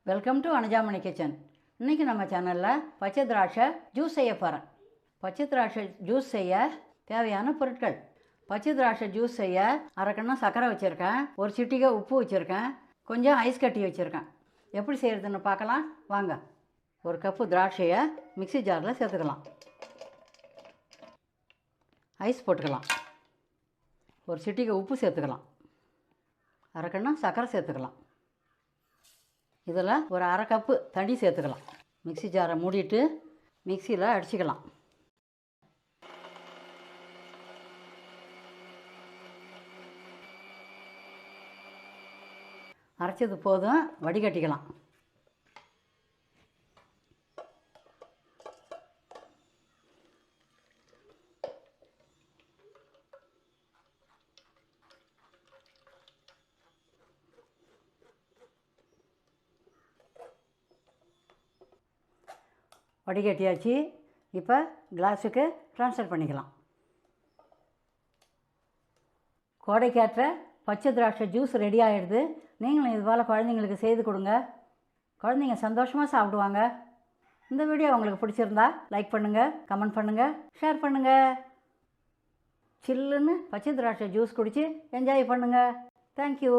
Welcome to Anujamani kitchen. இன்றைக்கி நம்ம சேனலில் பச்சை திராட்சை ஜூஸ் செய்ய போகிறேன். பச்சை திராட்சை ஜூஸ் செய்ய தேவையான பொருட்கள்: பச்சை திராட்சை ஜூஸ் செய்ய அரை கண்ணம் சர்க்கரை வச்சுருக்கேன், ஒரு சிட்டிகை உப்பு வச்சுருக்கேன், கொஞ்சம் ஐஸ் கட்டி வச்சுருக்கேன். எப்படி செய்கிறதுன்னு பார்க்கலாம் வாங்க. ஒரு கப்பு திராட்சையை மிக்ஸி ஜாரில் சேர்த்துக்கலாம். ஐஸ் போட்டுக்கலாம். ஒரு சிட்டிகை உப்பு சேர்த்துக்கலாம். அரை கண்ணம் சர்க்கரை சேர்த்துக்கலாம். இதில் ஒரு அரை கப்பு தண்ணி சேர்த்துக்கலாம். மிக்ஸி ஜாரை மூடிட்டு மிக்சியில் அடிச்சுக்கலாம். அரைச்சது போதும், வடிகட்டிக்கலாம். வடிகட்டியாச்சு. இப்போ கிளாஸுக்கு ட்ரான்ஸ்ஃபர் பண்ணிக்கலாம். கோடைக்கேற்ற பச்சை திராட்சை ஜூஸ் ரெடி ஆகிடுது. நீங்களும் இது போல் குழந்தைங்களுக்கு செய்து கொடுங்க. குழந்தைங்க சந்தோஷமாக சாப்பிடுவாங்க. இந்த வீடியோ உங்களுக்கு பிடிச்சிருந்தா லைக் பண்ணுங்கள், கமெண்ட் பண்ணுங்கள், ஷேர் பண்ணுங்கள். சில்லுன்னு பச்சை திராட்சை ஜூஸ் குடித்து என்ஜாய் பண்ணுங்கள். தேங்க்யூ.